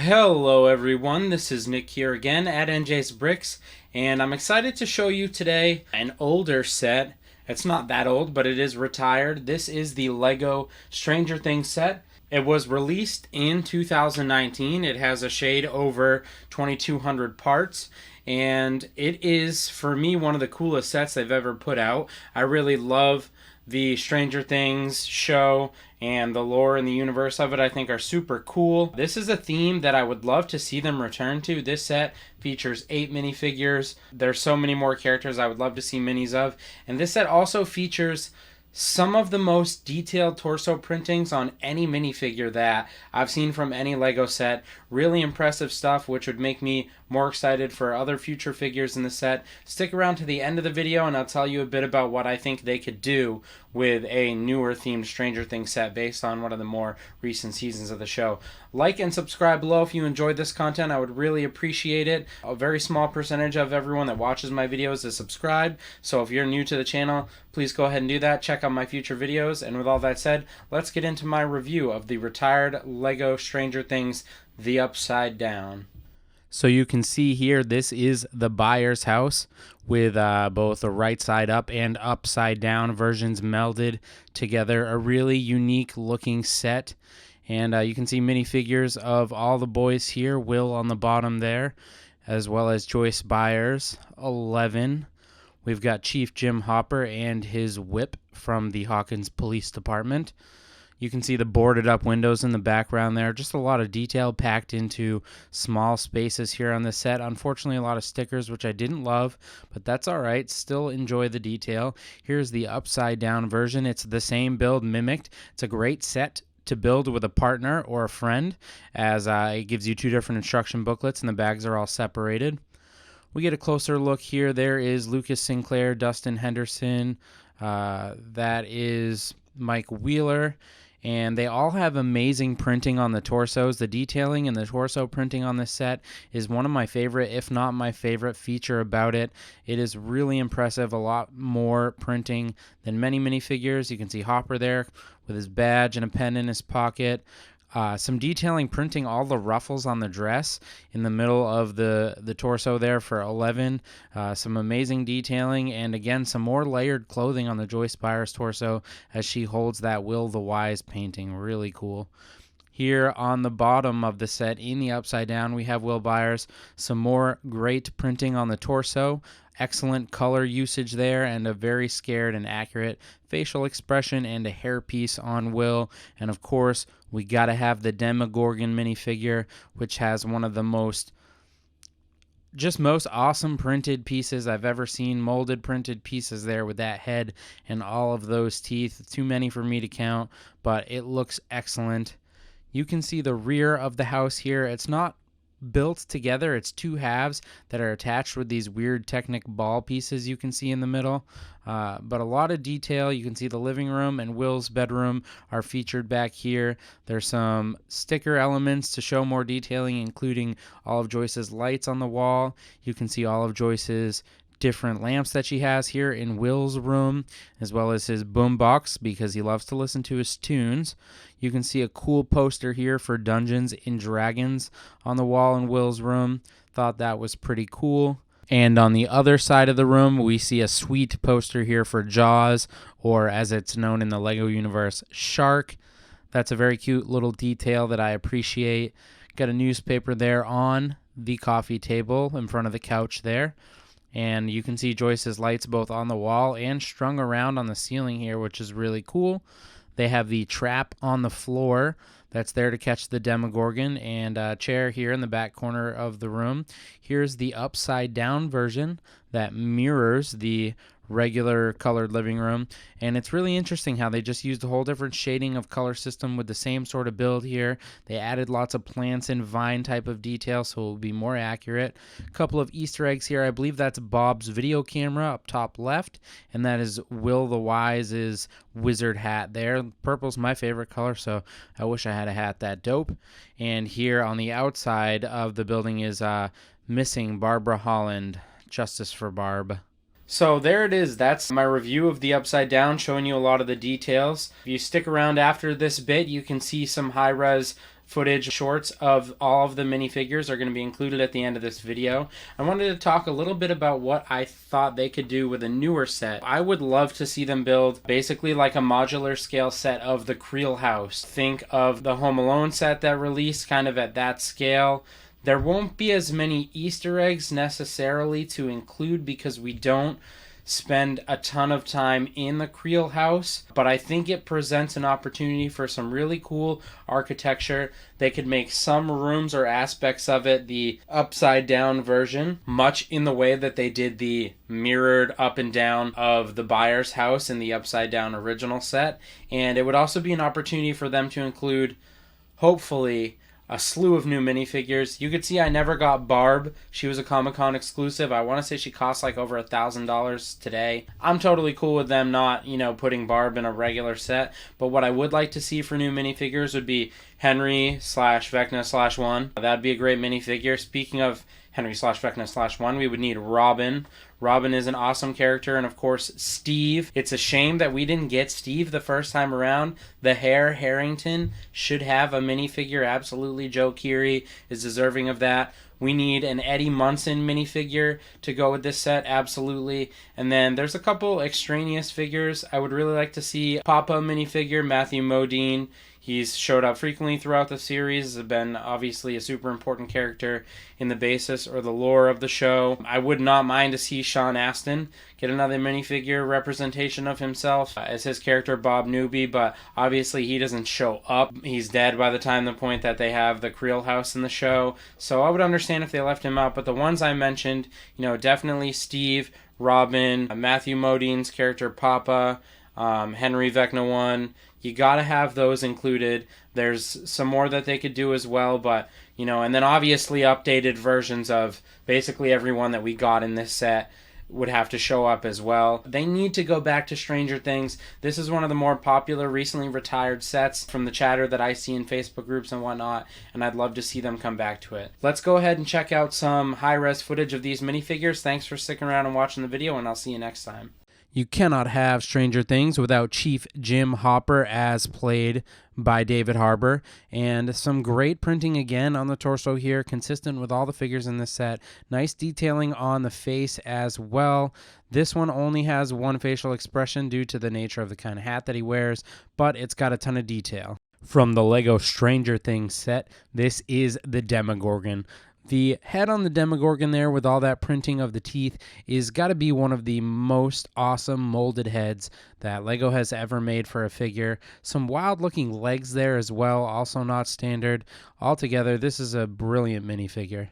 Hello everyone, this is Nick here again at NJ's Bricks, and I'm excited to show you today an older set. It's not that old, but it is retired. This is the LEGO Stranger Things set. It was released in 2019. It has a shade over 2,200 parts, and it is, for me, one of the coolest sets they've ever put out. I really love the Stranger Things show, and the lore and the universe of it I think are super cool. This is a theme that I would love to see them return to. This set features 8 minifigures. There's so many more characters I would love to see minis of. And this set also features some of the most detailed torso printings on any minifigure that I've seen from any LEGO set. Really impressive stuff, which would make me more excited for other future figures in the set. Stick around to the end of the video and I'll tell you a bit about what I think they could do with a newer themed Stranger Things set based on one of the more recent seasons of the show. Like and subscribe below if you enjoyed this content. I would really appreciate it. A very small percentage of everyone that watches my videos is subscribed, so if you're new to the channel, please go ahead and do that. Check out my future videos, and with all that said, let's get into my review of the retired LEGO Stranger Things The Upside Down. So you can see here, this is the Byers house with both the right side up and upside down versions melded together. A really unique looking set. And you can see minifigures of all the boys here. Will on the bottom there, as well as Joyce Byers, 11. We've got Chief Jim Hopper and his whip from the Hawkins Police Department. You can see the boarded up windows in the background there. Just a lot of detail packed into small spaces here on this set. Unfortunately, a lot of stickers, which I didn't love, but that's all right. Still enjoy the detail. Here's the upside down version. It's the same build mimicked. It's a great set to build with a partner or a friend, as it gives you 2 different instruction booklets and the bags are all separated. We get a closer look here. There is Lucas Sinclair, Dustin Henderson, that is Mike Wheeler, and they all have amazing printing on the torsos. The detailing and the torso printing on this set is one of my favorite, if not my favorite feature about it. It is really impressive, a lot more printing than many minifigures. You can see Hopper there with his badge and a pen in his pocket. Some detailing printing all the ruffles on the dress in the middle of the torso there for 11. Some amazing detailing, and again, some more layered clothing on the Joyce Byers torso as she holds that Will the Wise painting. Really cool. Here on the bottom of the set, in the upside down, we have Will Byers. Some more great printing on the torso. Excellent color usage there, and a very scared and accurate facial expression and a hairpiece on Will. And of course, we gotta have the Demogorgon minifigure, which has one of the most awesome printed pieces I've ever seen. Molded printed pieces there with that head and all of those teeth. Too many for me to count, but it looks excellent. You can see the rear of the house here. It's not built together. It's 2 halves that are attached with these weird Technic ball pieces you can see in the middle. But a lot of detail. You can see the living room and Will's bedroom are featured back here. There's some sticker elements to show more detailing, including all of Joyce's lights on the wall. You can see all of Joyce's different lamps that she has here in Will's room, as well as his boombox because he loves to listen to his tunes. You can see a cool poster here for Dungeons and Dragons on the wall in Will's room. Thought that was pretty cool. And on the other side of the room, we see a sweet poster here for Jaws, or as it's known in the LEGO universe, Shark. That's a very cute little detail that I appreciate. Got a newspaper there on the coffee table in front of the couch there. And you can see Joyce's lights both on the wall and strung around on the ceiling here, which is really cool. They have the trap on the floor that's there to catch the Demogorgon, and a chair here in the back corner of the room. Here's the upside down version that mirrors the regular colored living room, and it's really interesting how they just used a whole different shading of color system with the same sort of build here. They added lots of plants and vine type of detail, so it will be more accurate. A couple of Easter eggs here. I believe that's Bob's video camera up top left, and that is Will the Wise's wizard hat there. Purple's my favorite color, so I wish I had a hat that dope. And here on the outside of the building is missing Barbara Holland. Justice for Barb. So there it is. That's my review of the Upside Down, showing you a lot of the details. If you stick around after this bit, you can see some high-res footage shorts of all of the minifigures are going to be included at the end of this video. I wanted to talk a little bit about what I thought they could do with a newer set. I would love to see them build basically like a modular scale set of the Creel house. Think of the Home Alone set that released kind of at that scale. There won't be as many Easter eggs necessarily to include because we don't spend a ton of time in the Creel house, but I think it presents an opportunity for some really cool architecture. They could make some rooms or aspects of it the upside down version, much in the way that they did the mirrored up and down of the Byers house in the upside down original set. And it would also be an opportunity for them to include, hopefully, a slew of new minifigures. You could see I never got Barb. She was a Comic-Con exclusive. I want to say she costs like over $1,000 today. I'm totally cool with them not, putting Barb in a regular set. But what I would like to see for new minifigures would be Henry/Vecna/1. That'd be a great minifigure. Speaking of Henry/Vecna/1, we would need Robin. Robin is an awesome character, and of course Steve. It's a shame that we didn't get Steve the first time around. The Hare Harrington should have a minifigure. Absolutely, Joe Keery is deserving of that. We need an Eddie Munson minifigure to go with this set, absolutely. And then there's a couple extraneous figures. I would really like to see Papa minifigure, Matthew Modine. He's showed up frequently throughout the series, has been obviously a super important character in the basis or the lore of the show. I would not mind to see Sean Astin get another minifigure representation of himself as his character Bob Newby, but obviously he doesn't show up. He's dead by the time the point that they have the Creel house in the show, so I would understand if they left him out. But the ones I mentioned, definitely Steve, Robin, Matthew Modine's character Papa, Henry Vecna 1, you gotta have those included. There's some more that they could do as well, but and then obviously updated versions of basically everyone that we got in this set would have to show up as well. They need to go back to Stranger Things. This is one of the more popular recently retired sets from the chatter that I see in Facebook groups and whatnot, and I'd love to see them come back to it. Let's go ahead and check out some high-res footage of these minifigures. Thanks for sticking around and watching the video, and I'll see you next time. You cannot have Stranger Things without Chief Jim Hopper, as played by David Harbour, and some great printing again on the torso here, consistent with all the figures in this set. Nice detailing on the face as well. This one only has one facial expression due to the nature of the kind of hat that he wears, but it's got a ton of detail. From the Lego Stranger Things set, this is the Demogorgon. The head on the Demogorgon there with all that printing of the teeth is got to be one of the most awesome molded heads that Lego has ever made for a figure. Some wild looking legs there as well, also not standard. Altogether, this is a brilliant minifigure.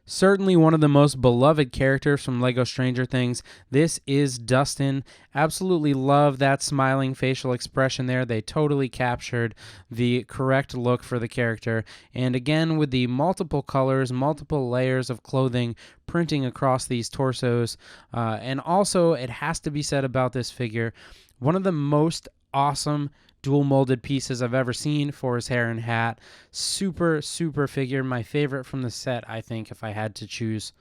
Certainly one of the most beloved characters from Lego Stranger Things. This is Dustin. Absolutely love that smiling facial expression there. They totally captured the correct look for the character. And again, with the multiple colors, multiple layers of clothing printing across these torsos. And also, it has to be said about this figure, one of the most awesome dual molded pieces I've ever seen for his hair and hat. Super, super figure. My favorite from the set, I think, if I had to choose.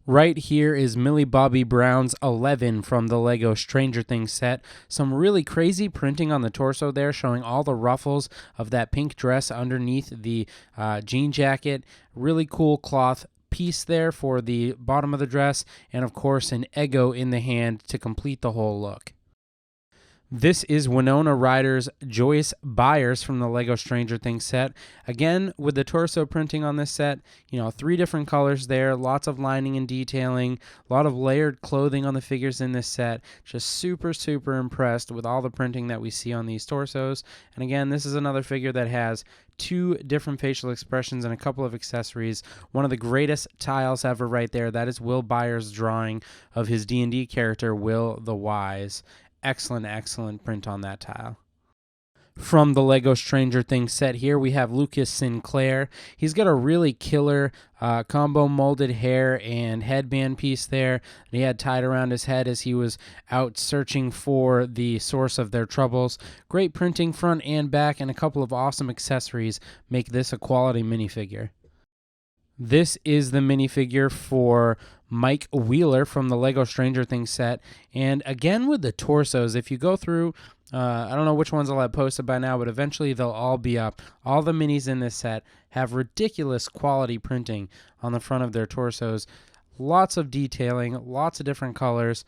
Right here is Millie Bobby Brown's 11 from the Lego Stranger Things set. Some really crazy printing on the torso there, showing all the ruffles of that pink dress underneath the jean jacket. Really cool cloth piece there for the bottom of the dress, and of course an Eggo in the hand to complete the whole look. This is Winona Ryder's Joyce Byers from the Lego Stranger Things set. Again, with the torso printing on this set, 3 different colors there, lots of lining and detailing, a lot of layered clothing on the figures in this set. Just super, super impressed with all the printing that we see on these torsos. And again, this is another figure that has 2 different facial expressions and a couple of accessories. One of the greatest tiles ever right there. That is Will Byers' drawing of his D&D character, Will the Wise. Excellent, excellent print on that tile. From the Lego Stranger Things set here, we have Lucas Sinclair. He's got a really killer combo molded hair and headband piece there that he had tied around his head as he was out searching for the source of their troubles. Great printing front and back, and a couple of awesome accessories make this a quality minifigure. This is the minifigure for Mike Wheeler from the Lego Stranger Things set. And again with the torsos, if you go through, I don't know which ones I'll have posted by now, but eventually they'll all be up. All the minis in this set have ridiculous quality printing on the front of their torsos. Lots of detailing, lots of different colors,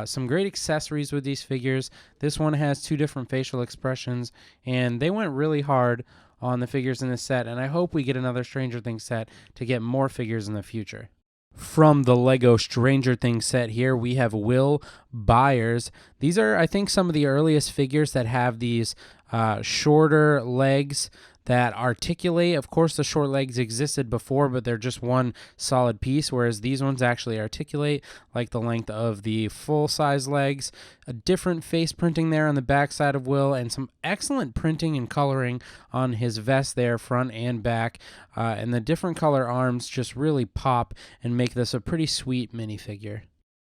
some great accessories with these figures. This one has 2 different facial expressions, and they went really hard on the figures in this set, and I hope we get another Stranger Things set to get more figures in the future. From the Lego Stranger Things set here, we have Will Byers. These are, I think, some of the earliest figures that have these shorter legs that articulate. Of course, the short legs existed before, but they're just one solid piece, whereas these ones actually articulate like the length of the full-size legs. A different face printing there on the back side of Will, and some excellent printing and coloring on his vest there, front and back. And the different color arms just really pop and make this a pretty sweet minifigure.